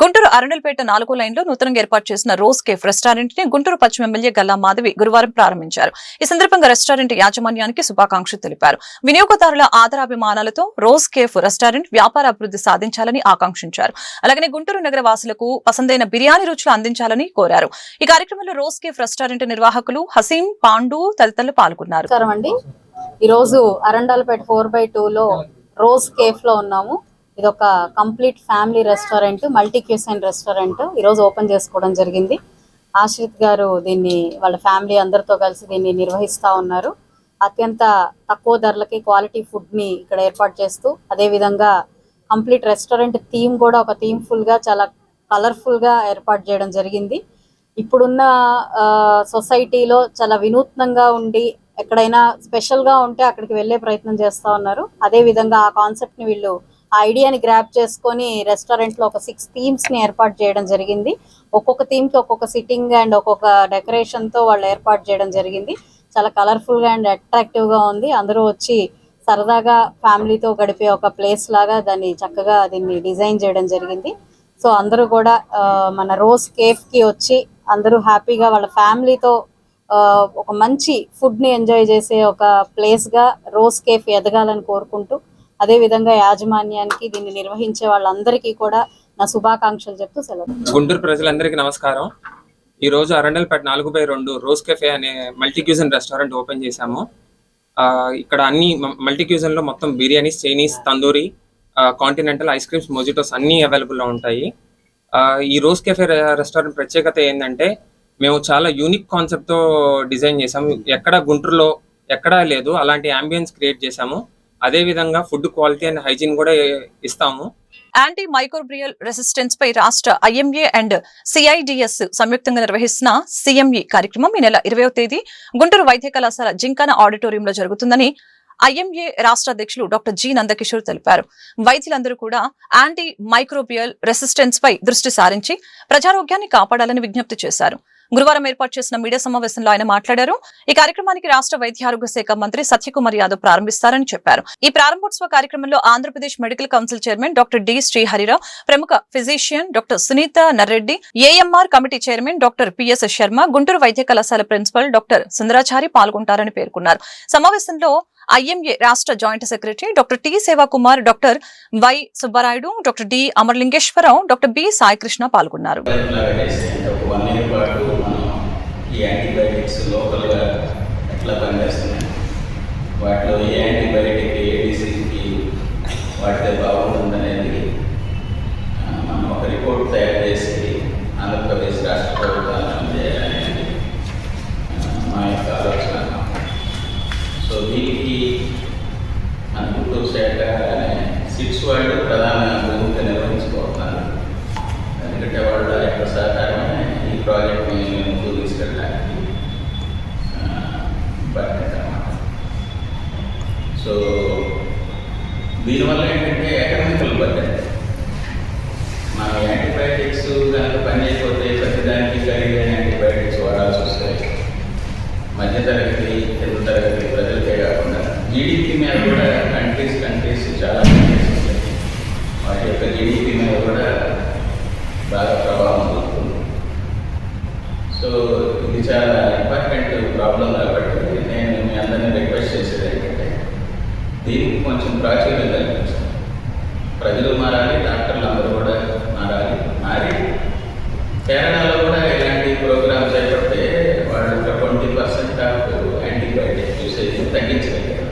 గుంటూరు అరండల్పేట 4వ లైన్ లో నూతనంగా ఏర్పాటు చేసిన రోజ్ కేఫ్ రెస్టారెంట్ ని గుంటూరు పశ్చిమ ఎమ్మెల్యే గల్లా మాధవి గురువారం ప్రారంభించారు. ఈ సందర్భంగా రెస్టారెంట్ యాజమాన్యానికి శుభాకాంక్షలు తెలిపారు. వినియోగదారుల ఆదరాభిమానాలతో రోజ్ కేఫ్ రెస్టారెంట్ వ్యాపార అభివృద్ధి సాధించాలని ఆకాంక్షించారు. అలాగే గుంటూరు నగర వాసులకు పసందైన బిర్యానీ రుచులు అందించాలని కోరారు. ఈ కార్యక్రమంలో రోజ్ కేఫ్ రెస్టారెంట్ నిర్వాహకులు హసీం, పాండు తదితరులు పాల్గొన్నారు. ఈ రోజు అరండల్పేట 4/2 రోజ్ కేఫ్ లో ఉన్నాము. ఇది ఒక complete family restaurant, multi cuisine restaurant ఈ రోజు ఓపెన్ చేసుకోవడం జరిగింది. ఆశ్రిత్ గారు దీన్ని వాళ్ళ ఫ్యామిలీ అందరితో కలిసి దీన్ని నిర్వహిస్తా ఉన్నారు. అత్యంత తక్కువ ధరలకి క్వాలిటీ ఫుడ్ ని ఇక్కడ ఏర్పాటు చేస్తూ, అదే విధంగా కంప్లీట్ రెస్టారెంట్ థీమ్ కూడా ఒక థీమ్ ఫుల్ గా చాలా కలర్ఫుల్ గా ఏర్పాటు చేయడం జరిగింది. ఇప్పుడున్న సొసైటీలో చాలా వినూత్నంగా ఉండి ఎక్కడైనా స్పెషల్ గా ఉంటే అక్కడికి వెళ్లే ప్రయత్నం చేస్తా ఉన్నారు. అదే విధంగా ఆ కాన్సెప్ట్ ని వీళ్ళు ఆ ఐడియాని గ్రాప్ చేసుకొని రెస్టారెంట్ లో ఒక 6 థీమ్స్ ని ఏర్పాటు చేయడం జరిగింది. ఒక్కొక్క థీమ్ కి ఒక్కొక్క సిట్టింగ్ అండ్ ఒక్కొక్క డెకరేషన్ తో వాళ్ళు ఏర్పాటు చేయడం జరిగింది. చాలా కలర్ఫుల్ గా అండ్ అట్రాక్టివ్ గా ఉంది. అందరూ వచ్చి సరదాగా ఫ్యామిలీతో గడిపే ఒక ప్లేస్ లాగా దాన్ని చక్కగా దీన్ని డిజైన్ చేయడం జరిగింది. సో అందరూ కూడా మన రోజ్ కేఫ్ కి వచ్చి అందరూ హ్యాపీగా వాళ్ళ ఫ్యామిలీతో ఒక మంచి ఫుడ్ ని ఎంజాయ్ చేసే ఒక ప్లేస్ గా రోజ్ కేఫ్ ఎదగాలని కోరుకుంటూ, అదే విధంగా యాజమాన్యానికి దీన్ని నిర్వహించే వాళ్ళందరికీ కూడా నా శుభాకాంక్షలు చెప్తూ సెలవు. గుంటూరు ప్రజలందరికీ నమస్కారం. ఈ రోజు అరండల్పేట 4/2 రోజ్ కెఫే అనే మల్టీ క్యూజన్ రెస్టారెంట్ ఓపెన్ చేశాము. ఇక్కడ అన్ని మల్టీ క్యూజన్ లో మొత్తం biryanis, Chinese, tandoori, continental, ice creams, mojitos అన్ని అవైలబుల్ లో ఉంటాయి. ఈ రోజ్ కెఫే రెస్టారెంట్ ప్రత్యేకత ఏంటంటే మేము చాలా యూనిక్ కాన్సెప్ట్ తో డిజైన్ చేసాము. ఎక్కడ గుంటూరులో ఎక్కడా లేదు అలాంటి అంబియన్స్ క్రియేట్ చేసాము. అదేవిధంగా ఫుడ్ క్వాలిటీ అండ్ హైజీన్ కూడా ఇస్తాము. యాంటీ మైక్రోబ్రియల్ రెసిస్టెన్స్ పై రాష్ట్ర ఐఎంఏ అండ్ సిఐడిఎస్ సంయుక్తంగా నిర్వహిస్తున్న సిఎంఈ కార్యక్రమం ఈ నెల 20వ తేదీ గుంటూరు వైద్య కళాశాల జింకానా ఆడిటోరియంలో జరుగుతుందని ఐఎంఏ రాష్ట్ర అధ్యక్షులు డాక్టర్ జి నందకిషోర్ తెలిపారు. వైద్యులందరూ కూడా యాంటీ మైక్రోబియల్ రెసిస్టెన్స్ పై దృష్టి సారించి ప్రజారోగ్యాన్ని కాపాడాలని విజ్ఞప్తి చేశారు. గురువారం ఏర్పాటు చేసిన మీడియా సమావేశంలో ఆయన మాట్లాడారు. ఈ కార్యక్రమానికి రాష్ట్ర వైద్య ఆరోగ్య శాఖ మంత్రి సత్యకుమార్ యాదవ్ ప్రారంభిస్తారని చెప్పారు. ఈ ప్రారంభోత్సవ కార్యక్రమంలో Andhra Pradesh medical council chairman doctor D Sriharirao, ప్రముఖ physician doctor Sunitha Narreddy, AMR committee chairman doctor PS Sharma, Guntur వైద్య కళాశాల ప్రిన్సిపల్ డాక్టర్ సుందరాచారి పాల్గొంటారని పేర్కొన్నారు. సమావేశంలో ఐఎంఏ రాష్ట్ర joint secretary doctor T Sevakumar, doctor Y Subbarayudu, doctor D Amarlingeswararao, doctor B Saikrishna పాల్గొన్నారు. ఈ యాంటీబయాటిక్స్ లోకల్గా ఎట్లా పనిచేస్తున్నాయి, వాటిలో ఏ యాంటీబయాటిక్ ఏ డిసీజ్కి వాటితో బాగుంటుందనేది మనం ఒక రిపోర్ట్ తయారు చేసి ఆంధ్రప్రదేశ్ రాష్ట్ర ప్రభుత్వాలను చేయాలనేది మా యొక్క ఆలోచన. సో దీనికి మన గుంటూరు శాఖ సిట్స్ వాళ్ళు ప్రధాన భూమిక నిర్వహించుకుంటున్నారు. ఎందుకంటే వాళ్ళ యొక్క సహకారమే ఈ ప్రాజెక్ట్ని ముందుకు తీసుకెళ్ళడానికి బాధ్యత అన్నమాట. సో దీనివల్ల ఏంటంటే ఎకనామికల్ బడ్జెట్, మనం యాంటీబయాటిక్స్ కనుక పనిచేయకపోతే ప్రతిదానికి ఖరీదైన యాంటీబయాటిక్స్ వాడాల్సి వస్తాయి. మధ్యతరగతి తెలుగు తరగతి ప్రజలకే కాకుండా జీడిపి మీద కూడా కంట్రీస్ చాలా కంట్రీస్ ఉంటాయి. వాటి యొక్క జీడిపి మీద కూడా బాగా ప్రభావం చూపుతుంది. సో ఇది చాలా ఇంపార్టెంట్ ప్రాబ్లం కాబట్టి నేను మీ అందరినీ రిక్వెస్ట్ చేసేది ఏంటంటే దీనికి కొంచెం ప్రాచుర్యం కల్పించాలి. ప్రజలు మారాలి, డాక్టర్లు అందరూ కూడా మారి కేరళలో కూడా ఇలాంటి ప్రోగ్రామ్స్ చేపడితే వాళ్ళు 20% ఆఫ్ యాంటీబయాటిక్ యూసేజ్ తగ్గించగలిగారు.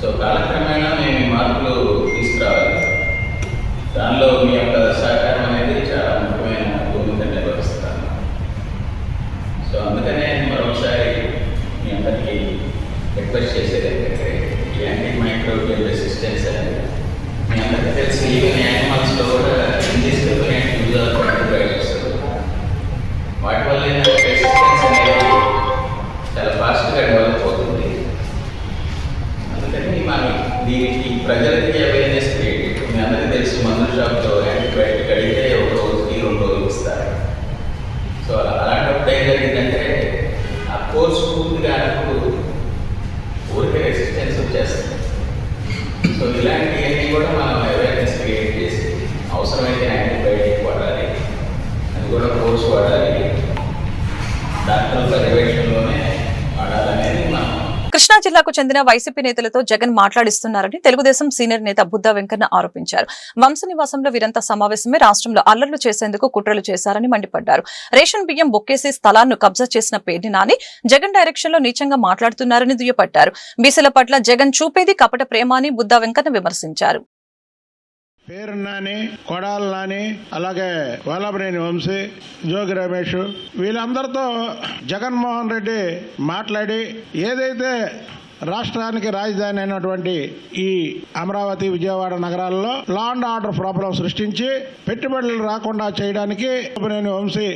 సో కాలక్రమేణా మేము మార్పులు తీసుకురావాలి. దానిలో మీ యొక్క సహకారం అనేది చాలా ముఖ్యమైన భూమిక నిర్వహిస్తాను. సో అందుకనే మరొకసారి మీ అందరికీ రిక్వెస్ట్ చేసేది ఏంటంటే ఈ యాంటీ మైక్రోబియల్ రెసిస్టెన్స్ అనేది మీ అందరికీ తెలిసి ఈవెన్ యానిమల్స్లో కూడా ఇండిస్క్రిమినేట్ యూజ్ ఆఫ్ యాంటీబయాటిక్స్ వాటి వల్ల రెసిస్టెన్స్ అనేది చాలా ఫాస్ట్గా డెవలప్ అవుతుంది. అందుకని మనం దీనికి ప్రజలకి అవేర్నెస్ క్రియేట్. మీ అందరికీ తెలుసు మందుల షాప్లో యాంటీబయాటిక్ అడిగితే 1 రోజుకి 2 రోజులు ఇస్తారు. సో అలాంటప్పుడు ఏం జరిగిందంటే ఆ కోర్స్ పూర్తిగా అన్నప్పుడు ఊరికే రెసిస్టెన్స్ వచ్చేస్తుంది. సో ఇలాంటివన్నీ కూడా మనం అవేర్నెస్ క్రియేట్ చేసి అవసరమైతే యాంటీబయాటిక్ వాడాలి, అది కూడా కోర్స్ వాడాలి, డాక్టర్ పర్యవేక్షణలోనే వాడాలనేది మనం. కృష్ణా జిల్లాకు చెందిన వైసీపీ నేతలతో జగన్ మాట్లాడిస్తున్నారని తెలుగుదేశం సీనియర్ నేత బుద్దా వెంకన్న ఆరోపించారు. వంశ నివాసంలో వీరంతా సమావేశమే రాష్ట్రంలో అల్లర్లు చేసేందుకు కుట్రలు చేశారని మండిపడ్డారు. రేషన్ బియ్యం బొక్కేసి స్థలాలను కబ్జా చేసిన పేర్ని నాని జగన్ డైరెక్షన్ లో నీచంగా మాట్లాడుతున్నారని దుయ్యపట్టారు. బీసీల పట్ల జగన్ చూపేది కపట ప్రేమ అని బుద్దా వెంకన్న విమర్శించారు. పేరు నాని, కొడాల నాని, అలాగే వల్లభనేని వంశీ, జోగి రమేష్ వీళ్ళందరితో జగన్మోహన్ రెడ్డి మాట్లాడి ఏదైతే రాష్ట్రానికి రాజధాని అయినటువంటి ఈ అమరావతి, విజయవాడ నగరాల్లో లా అండ్ ఆర్డర్ ప్రాబ్లం సృష్టించి పెట్టుబడులు రాకుండా చేయడానికి వల్లభనేని వంశీ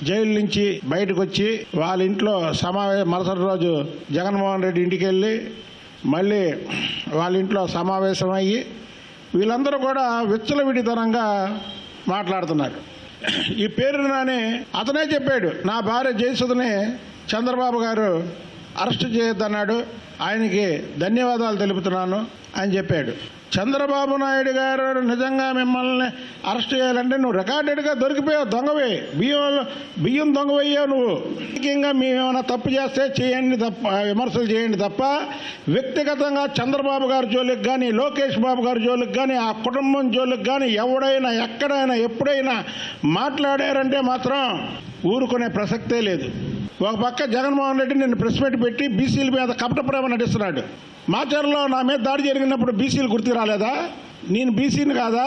జైలు నుంచి బయటకు వచ్చి వాళ్ళ ఇంట్లో మరుసటి రోజు జగన్మోహన్ రెడ్డి ఇంటికి వెళ్ళి మళ్ళీ వాళ్ళ ఇంట్లో సమావేశం అయ్యి వీళ్ళందరూ కూడా విచ్చలవిడితనంగా మాట్లాడుతున్నారు. ఈ పేరు నాని అతనే చెప్పాడు, నా భార్య జయసుధని చంద్రబాబు గారు అరెస్ట్ చేయొద్దన్నాడు, ఆయనకి ధన్యవాదాలు తెలుపుతున్నాను అని చెప్పాడు. చంద్రబాబు నాయుడు గారు నిజంగా మిమ్మల్ని అరెస్ట్ చేయాలంటే నువ్వు రికార్డెడ్గా దొరికిపోయావు, దొంగవే, బియ్యం దొంగవయ్యావు నువ్వు. ముఖ్యంగా మేమేమైనా తప్పు చేస్తే చేయండి తప్ప, విమర్శలు చేయండి తప్ప వ్యక్తిగతంగా చంద్రబాబు గారి జోలికి కానీ, లోకేష్ బాబు గారి జోలికి కానీ, ఆ కుటుంబం జోలికి కానీ ఎవడైనా ఎక్కడైనా ఎప్పుడైనా మాట్లాడారంటే మాత్రం ఊరుకునే ప్రసక్తే లేదు. ఒక పక్క జగన్మోహన్ రెడ్డి నిన్ను ప్రెస్ మీట్ పెట్టి బీసీల మీద కపట ప్రేమ నటిస్తున్నాడు. మాచర్లో నా మీద దాడి జరిగినప్పుడు బీసీలు గుర్తు రాలేదా? నేను బీసీని కాదా?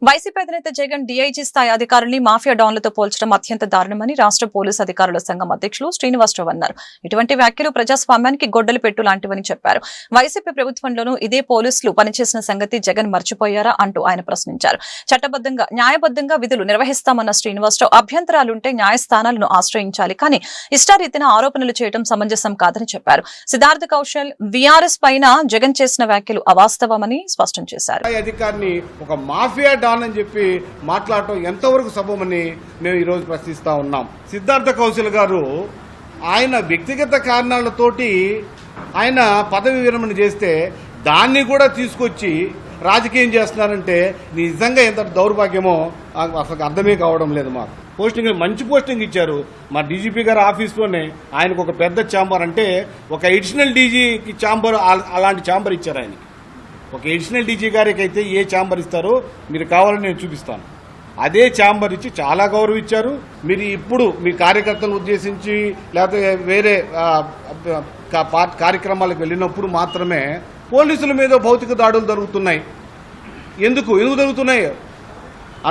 వైసీపీ అధినేత జగన్ డీఐజీ స్థాయి అధికారుల్ని మాఫియా డాన్లతో పోల్చడం అత్యంత దారుణమని రాష్ట్ర పోలీసు అధికారుల సంఘం అధ్యక్షులు శ్రీనివాసరావు అన్నారు. ఇటువంటి వ్యాఖ్యలు ప్రజాస్వామ్యానికి గొడ్డలి పెట్టు లాంటివని చెప్పారు. వైసీపీ ప్రభుత్వంలోనూ ఇదే పోలీసులు పనిచేసిన సంగతి జగన్ మర్చిపోయారా అంటూ ఆయన ప్రశ్నించారు. చట్టబద్దంగా న్యాయబద్దంగా విధులు నిర్వహిస్తామన్న శ్రీనివాసరావు అభ్యంతరాలుంటే న్యాయస్థానాలను ఆశ్రయించాలి, కానీ ఇష్టారీతిన ఆరోపణలు చేయడం సమంజసం కాదని చెప్పారు. సిద్ధార్థ కౌశల్ వీఆర్ఎస్ పైన జగన్ చేసిన వ్యాఖ్యలు అవాస్తవమని స్పష్టం చేశారు. అధికారిని ఒక మాఫియా డాన్ అని చెప్పి మాట్లాడటం ఎంతవరకు సబబని మేము ఈరోజు ప్రశ్నిస్తా ఉన్నాం. సిద్ధార్థ కౌశల్ గారు ఆయన వ్యక్తిగత కారణాలతోటి ఆయన పదవి విరమణ చేస్తే దాన్ని కూడా తీసుకొచ్చి రాజకీయం చేస్తున్నారంటే నిజంగా ఎంత దౌర్భాగ్యమో అసలు అర్థమే కావడం లేదు. మాకు పోస్టింగ్ మంచి పోస్టింగ్ ఇచ్చారు. మా డీజీపీ గారి ఆఫీస్లోనే ఆయనకు ఒక పెద్ద ఛాంబర్, అంటే ఒక ఎడిషనల్ డీజీకి ఛాంబర్, అలాంటి ఛాంబర్ ఇచ్చారు ఆయనకి. ఒక ఎడిషనల్ డీజీ గారికి అయితే ఏ ఛాంబర్ ఇస్తారో మీరు కావాలని నేను చూపిస్తాను. అదే ఛాంబర్ ఇచ్చి చాలా గౌరవించారు. మీరు ఇప్పుడు మీ కార్యకర్తలను ఉద్దేశించి లేకపోతే వేరే కార్యక్రమాలకు వెళ్ళినప్పుడు మాత్రమే పోలీసుల మీద భౌతిక దాడులు జరుగుతున్నాయి. ఎందుకు జరుగుతున్నాయి?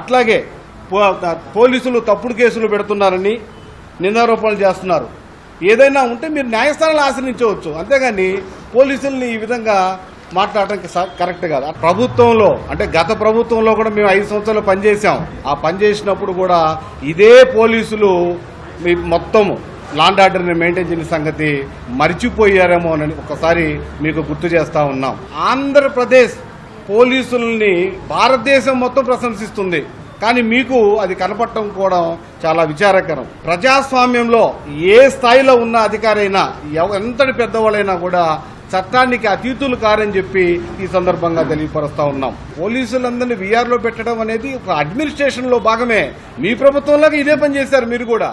అట్లాగే పోలీసులు తప్పుడు కేసులు పెడుతున్నారని నిందారోపణలు చేస్తున్నారు. ఏదైనా ఉంటే మీరు న్యాయస్థానాలు ఆశ్రయించవచ్చు, అంతేగాని పోలీసుల్ని ఈ విధంగా మాట్లాడటం కరెక్ట్ కాదు. ప్రభుత్వంలో అంటే గత ప్రభుత్వంలో కూడా మేము 5 సంవత్సరాలు పనిచేసాం. ఆ పనిచేసినప్పుడు కూడా ఇదే పోలీసులు మొత్తం లాండ్ ఆర్డర్ని మెయింటైన్ చేసిన సంగతి మర్చిపోయారేమో అని ఒకసారి మీకు గుర్తు చేస్తా ఉన్నాం. ఆంధ్రప్రదేశ్ పోలీసుల్ని భారతదేశం మొత్తం ప్రశంసిస్తుంది, కానీ మీకు అది కనపడటం కూడా చాలా విచారకరం. ప్రజాస్వామ్యంలో ఏ స్థాయిలో ఉన్న అధికారైనా ఎంతటి పెద్దవాళ్ళైనా కూడా చట్టానికి అతీతులు కారని చెప్పి ఈ సందర్భంగా తెలియపరుస్తా ఉన్నాం. పోలీసులందరినీ వీఆర్లో పెట్టడం అనేది ఒక అడ్మినిస్ట్రేషన్ లో భాగమే. మీ ప్రభుత్వంలాగా ఇదే పని చేశారు మీరు కూడా.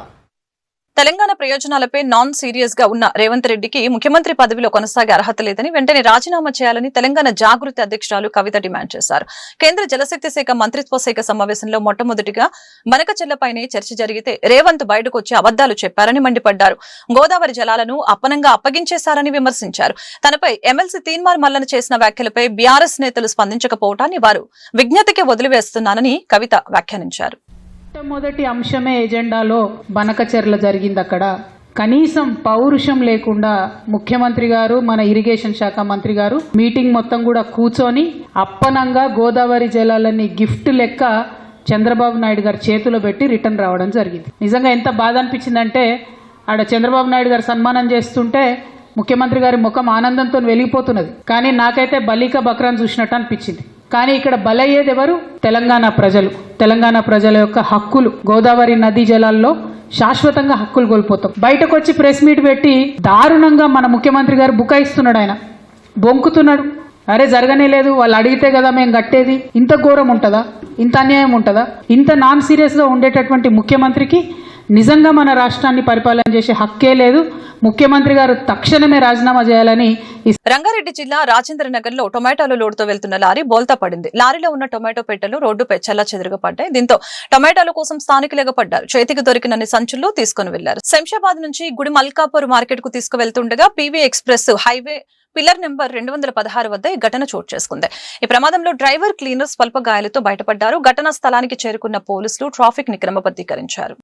తెలంగాణ ప్రయోజనాలపై నాన్ సీరియస్ గా ఉన్న రేవంత్ రెడ్డికి ముఖ్యమంత్రి పదవిలో కొనసాగే అర్హత లేదని వెంటనే రాజీనామా చేయాలని తెలంగాణ జాగృతి అధ్యక్షురాలు కవిత డిమాండ్ చేశారు. కేంద్ర జలశక్తి శాఖ మంత్రిత్వ శాఖ సమావేశంలో మొట్టమొదటిగా బనకచెర్లపైనే చర్చ జరిగితే రేవంత్ బయటకు వచ్చి అబద్దాలు చెప్పారని మండిపడ్డారు. గోదావరి జలాలను అప్పనంగా అప్పగించేశారని విమర్శించారు. తనపై ఎమ్మెల్సీ తీన్మార్ మల్లన చేసిన వ్యాఖ్యలపై బీఆర్ఎస్ నేతలు స్పందించకపోవటాన్ని వారు విజ్ఞతకి వదిలివేస్తున్నానని కవిత వ్యాఖ్యానించారు. మొదటి అంశమే ఎజెండాలో బనకచెర్ల జరిగింది. అక్కడ కనీసం పౌరుషం లేకుండా ముఖ్యమంత్రి గారు, మన ఇరిగేషన్ శాఖ మంత్రి గారు మీటింగ్ మొత్తం కూడా కూర్చొని అప్పనంగా గోదావరి జలాలని గిఫ్ట్ లెక్క చంద్రబాబు నాయుడు గారి చేతిలో పెట్టి రిటర్న్ రావడం జరిగింది. నిజంగా ఎంత బాధ అనిపించిందంటే ఆడ చంద్రబాబు నాయుడు గారు సన్మానం చేస్తుంటే ముఖ్యమంత్రి గారి ముఖం ఆనందంతో వెలిగిపోతున్నది. కానీ నాకైతే బలిక బక్రాన్ చూసినట్టు అనిపించింది. కానీ ఇక్కడ బలయ్యేది ఎవరు? తెలంగాణ ప్రజలు. తెలంగాణ ప్రజల యొక్క హక్కులు, గోదావరి నదీ జలాల్లో శాశ్వతంగా హక్కులు కోల్పోతాం. బయటకు వచ్చి ప్రెస్ మీట్ పెట్టి దారుణంగా మన ముఖ్యమంత్రి గారు బుకాయిస్తున్నాడు. ఆయన బొంకుతున్నాడు. అరే జరగనే లేదు, వాళ్ళు అడిగితే కదా మేము కట్టేది. ఇంత ఘోరం ఉంటుందా? ఇంత అన్యాయం ఉంటుందా? ఇంత నాన్ సీరియస్గా ఉండేటటువంటి ముఖ్యమంత్రికి నిజంగా మన రాష్ట్రాన్ని పరిపాలన చేసే హక్కే లేదు. ముఖ్యమంత్రి గారు తక్షణమే రాజీనామా చేయాలని. రంగారెడ్డి జిల్లా రాజేంద్రనగర్ లో టొమాటోల లోడుతో వెళ్తున్న లారీ బోల్తా పడింది. లారీలో ఉన్న టొమాటో పెట్టెలు రోడ్డుపై చెల్లా పడ్డాయి. దీంతో టొమాటోల కోసం స్థానికులు ఎగపడ్డారు. చేతికి దొరికినన్ని సంచుల్లో తీసుకుని వెళ్లారు. శంషాబాద్ నుంచి గుడి మల్కాపూర్ మార్కెట్ కు తీసుకువెళ్తుండగా PV express highway pillar number 216 వద్ద ఈ ఘటన చోటు చేసుకుంది. ఈ ప్రమాదంలో డ్రైవర్, క్లీనర్ స్వల్ప గాయాలతో బయటపడ్డారు. ఘటనా స్థలానికి చేరుకున్న పోలీసులు ట్రాఫిక్ ని క్రమబద్ధీకరించారు.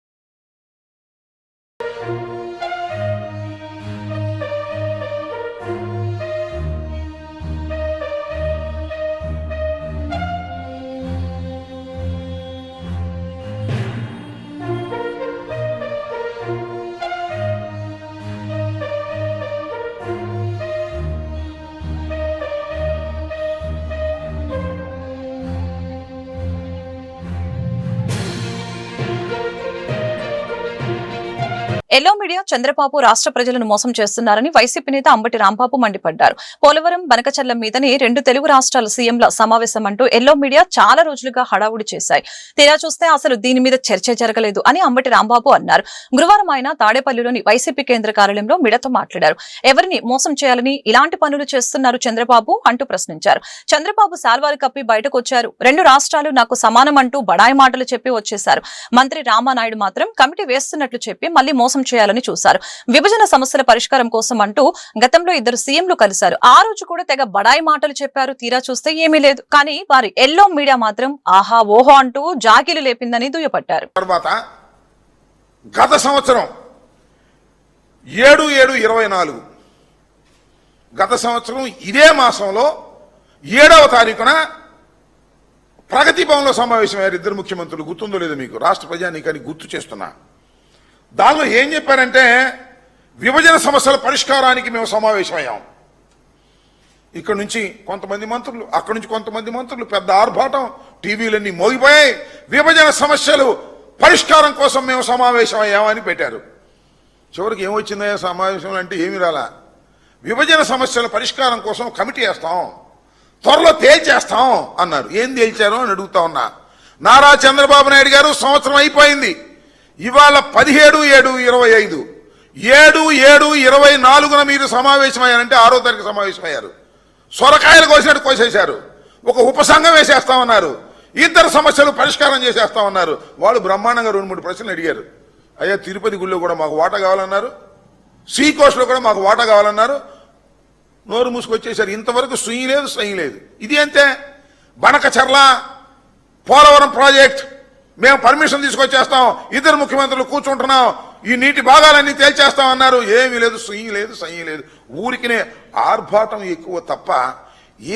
ఎల్లో మీడియా చంద్రబాబు రాష్ట్ర ప్రజలను మోసం చేస్తున్నారని వైసీపీ నేత అంబటి రాంబాబు మండిపడ్డారు. పోలవరం, బనకచెర్ల మీదని 2 తెలుగు రాష్ట్రాల సీఎంల సమావేశం అంటూ ఎల్లో మీడియా చాలా రోజులుగా హడావుడి చేశాయి. తీరా చూస్తే అసలు దీని మీద చర్చ జరగలేదు అని అంబటి రాంబాబు అన్నారు. గురువారం ఆయన తాడేపల్లిలోని వైసీపీ కేంద్ర కార్యాలయంలో మీడియాతో మాట్లాడారు. ఎవరిని మోసం చేయాలని ఇలాంటి పనులు చేస్తున్నారు చంద్రబాబు అంటూ ప్రశ్నించారు. చంద్రబాబు సాల్వారు కప్పి బయటకు వచ్చారు. 2 రాష్ట్రాలు నాకు సమానం అంటూ బడాయి మాటలు చెప్పి వచ్చేశారు. మంత్రి రామానాయుడు మాత్రం కమిటీ వేస్తున్నట్లు చెప్పి మళ్లీ మోసం మోసం చేయాలని చూశారు. విభజన సమస్యల పరిష్కారం కోసం అంటూ గతంలో 2 సీఎంలు కలిశారు. ఆ రోజు కూడా తెగ బడాయి మాటలు చెప్పారు. తీరా చూస్తే ఏమీ లేదు. కానీ వారి ఎల్లో మీడియా మాత్రం ఆహా ఓహో అంటూ జాగిలు లేపిందని దుయ్యపట్టారు. తర్వాత గత సంవత్సరం 7/7/24 గత సంవత్సరం ఇదే మాసంలో 7వ తారీఖున ప్రగతి భవన్లో సమావేశమయ్యారు 2 ముఖ్యమంత్రులు. గుర్తుందో లేదో మీకు, రాష్ట్ర ప్రజానీకానికి గుర్తు చేస్తున్నా. దానిలో ఏం చెప్పారంటే విభజన సమస్యల పరిష్కారానికి మేము సమావేశమయ్యాం. ఇక్కడ నుంచి కొంతమంది మంత్రులు, అక్కడి నుంచి కొంతమంది మంత్రులు, పెద్ద ఆర్భాటం, టీవీలన్నీ మోగిపోయాయి. విభజన సమస్యలు పరిష్కారం కోసం మేము సమావేశమయ్యామని పెట్టారు. చివరికి ఏమొచ్చిందయ్యా సమావేశంలో అంటే ఏమి రాలా. విభజన సమస్యల పరిష్కారం కోసం కమిటీ వేస్తాం, త్వరలో తేల్చేస్తాం అన్నారు. ఏం తేల్చారో అని అడుగుతా ఉన్నా. నారా చంద్రబాబు నాయుడు గారు సంవత్సరం అయిపోయింది. ఇవాళ 17/7/25 7/7/24 మీరు సమావేశమయ్యారంటే 6వ తారీఖు సమావేశమయ్యారు. సొరకాయలు కోసినట్టు కోసేశారు. ఒక ఉపసంఘం వేసేస్తామన్నారు. 2 సమస్యలు పరిష్కారం చేసేస్తామన్నారు. వాళ్ళు బ్రహ్మాండంగా 2-3 ప్రశ్నలు అడిగారు. అయ్యా తిరుపతి గుళ్ళో కూడా మాకు వాటా కావాలన్నారు, సీ కోస్ట్లో కూడా మాకు వాటా కావాలన్నారు. నోరు మూసుకొచ్చేశారు. ఇంతవరకు సుయ్యి లేదు, సయ్యి లేదు. ఇది అంతే. బనకచర్ల పోలవరం ప్రాజెక్ట్ మేము పర్మిషన్ తీసుకొచ్చేస్తాం, 2 ముఖ్యమంత్రులు కూర్చుంటున్నాం, ఈ నీటి భాగాలన్నీ తేల్చేస్తామన్నారు. ఏమీ లేదు, సుయ్యి లేదు, సయ్యి లేదు. ఊరికినే ఆర్భాటం ఎక్కువ తప్ప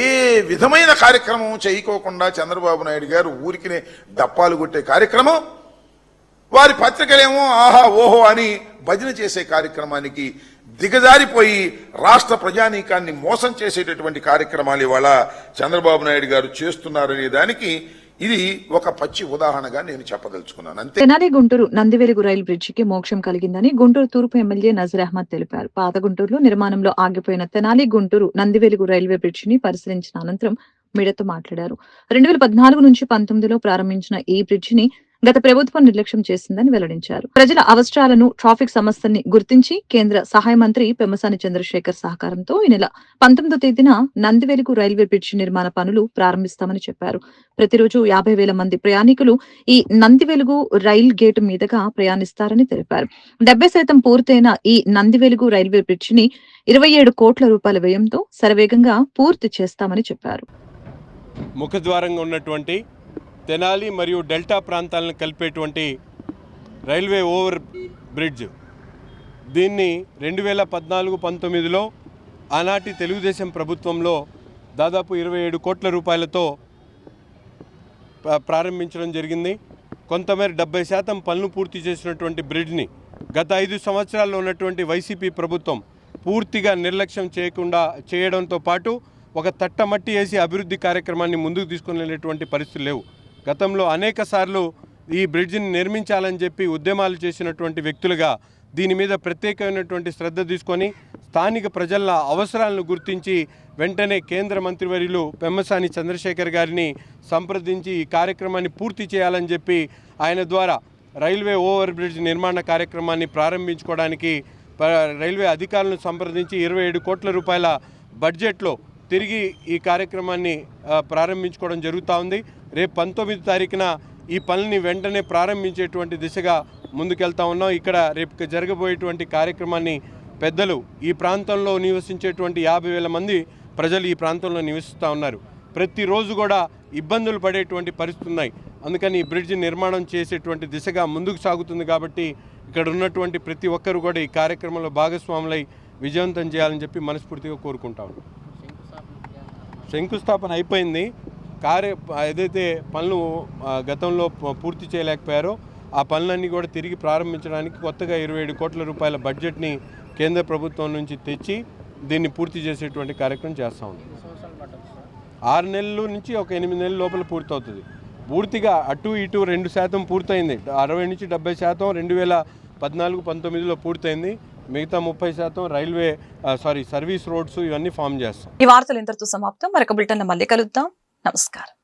ఏ విధమైన కార్యక్రమం చేయకోకుండా చంద్రబాబు నాయుడు గారు ఊరికినే డప్పాలు కొట్టే కార్యక్రమం, వారి పత్రికలేమో ఆహా ఓహో అని భజన చేసే కార్యక్రమానికి దిగజారిపోయి రాష్ట్ర ప్రజానీకాన్ని మోసం చేసేటటువంటి కార్యక్రమాలు ఇవాళ చంద్రబాబు నాయుడు గారు చేస్తున్నారనే దానికి ఇది ఒక పచ్చి ఉదాహరణగా నేను చెప్పదలుచుకున్నాను. అంతే. తెనాలి గుంటూరు నందివెలుగు రైలు బ్రిడ్జికి మోక్షం కలిగిందని గుంటూరు తూర్పు ఎమ్మెల్యే నజీర్ అహ్మద్ తెలిపారు. పాత గుంటూరులో నిర్మాణంలో ఆగిపోయిన తెనాలి గుంటూరు నందివెలుగు రైల్వే బ్రిడ్జిని పరిశీలించిన అనంతరం మీడియాతో మాట్లాడారు. 2014 నుంచి 19లో ప్రారంభించిన ఈ బ్రిడ్జిని గత ప్రభుత్వం నిర్లక్ష్యం చేసిందని వెల్లడించారు. ప్రజల అవసరాలను, ట్రాఫిక్ సమస్యల్ని గుర్తించి కేంద్ర సహాయ మంత్రి పెమ్మసాని చంద్రశేఖర్ సహకారంతో ఈ నెల 19వ తేదీన నందివెలుగు రైల్వే బ్రిడ్జి నిర్మాణ పనులు ప్రారంభిస్తామని చెప్పారు. ప్రతిరోజు 50,000 మంది ప్రయాణికులు ఈ నందివెలుగు రైల్ గేటు మీదుగా ప్రయాణిస్తారని తెలిపారు. 70% పూర్తయిన ఈ నందివెలుగు రైల్వే బ్రిడ్జిని 27 కోట్ల రూపాయల వ్యయంతో శరవేగంగా పూర్తి చేస్తామని చెప్పారు. ముఖద్వారంగా ఉన్నటువంటి తెనాలి మరియు డెల్టా ప్రాంతాలను కలిపేటువంటి రైల్వే ఓవర్ బ్రిడ్జ్, దీన్ని 2014-19లో ఆనాటి తెలుగుదేశం ప్రభుత్వంలో దాదాపు 27 కోట్ల రూపాయలతో ప్రారంభించడం జరిగింది. కొంతమేర 70% పనులు పూర్తి చేసినటువంటి బ్రిడ్జ్ని గత 5 సంవత్సరాల్లో ఉన్నటువంటి వైసీపీ ప్రభుత్వం పూర్తిగా నిర్లక్ష్యం చేయడంతో పాటు ఒక తట్టమట్టి వేసి అభివృద్ధి కార్యక్రమాన్ని ముందుకు తీసుకుని వెళ్ళేటువంటి పరిస్థితులు లేవు. గతంలో అనేక సార్లు ఈ బ్రిడ్జిని నిర్మించాలని చెప్పి ఉద్యమాలు చేసినటువంటి వ్యక్తులుగా దీని మీద ప్రత్యేకమైనటువంటి శ్రద్ధ తీసుకొని స్థానిక ప్రజల అవసరాలను గుర్తించి వెంటనే కేంద్ర మంత్రివర్యులు పెమ్మసాని చంద్రశేఖర్ గారిని సంప్రదించి ఈ కార్యక్రమాన్ని పూర్తి చేయాలని చెప్పి ఆయన ద్వారా రైల్వే ఓవర్ బ్రిడ్జ్ నిర్మాణ కార్యక్రమాన్ని ప్రారంభించుకోవడానికి రైల్వే అధికారులను సంప్రదించి 27 కోట్ల రూపాయల బడ్జెట్లో తిరిగి ఈ కార్యక్రమాన్ని ప్రారంభించుకోవడం జరుగుతూ ఉంది. రేపు 19వ తారీఖున ఈ పనులని వెంటనే ప్రారంభించేటువంటి దిశగా ముందుకెళ్తా ఉన్నాం. ఇక్కడ రేపు జరగబోయేటువంటి కార్యక్రమాన్ని పెద్దలు, ఈ ప్రాంతంలో నివసించేటువంటి 50,000 మంది ప్రజలు ఈ ప్రాంతంలో నివసిస్తూ ఉన్నారు. ప్రతిరోజు కూడా ఇబ్బందులు పడేటువంటి పరిస్థితులు ఉన్నాయి. అందుకని ఈ బ్రిడ్జ్ నిర్మాణం చేసేటువంటి దిశగా ముందుకు సాగుతుంది. కాబట్టి ఇక్కడ ఉన్నటువంటి ప్రతి ఒక్కరు కూడా ఈ కార్యక్రమంలో భాగస్వాములై విజయవంతం చేయాలని చెప్పి మనస్ఫూర్తిగా కోరుకుంటాం. శంకుస్థాపన అయిపోయింది. ఏదైతే పనులు గతంలో పూర్తి చేయలేకపోయారో ఆ పనులన్నీ కూడా తిరిగి ప్రారంభించడానికి కొత్తగా 27 కోట్ల రూపాయల బడ్జెట్ని కేంద్ర ప్రభుత్వం నుంచి తెచ్చి దీన్ని పూర్తి చేసేటువంటి కార్యక్రమం చేస్తూ ఉంది. 6 నెలల నుంచి ఒక 8 నెలల లోపల పూర్తవుతుంది. పూర్తిగా అటు ఇటు 2% పూర్తయింది. 60 నుంచి 70% 2014-19లో పూర్తయింది. మిగతా 30% రైల్వే సర్వీస్ రోడ్స్ ఇవన్నీ ఫామ్ చేస్తాం. ఈ వార్తలు ఇంతటితో సమాప్తం. మరొక బులెటిన్లో మళ్ళీ కలుద్దాం. నమస్కారం.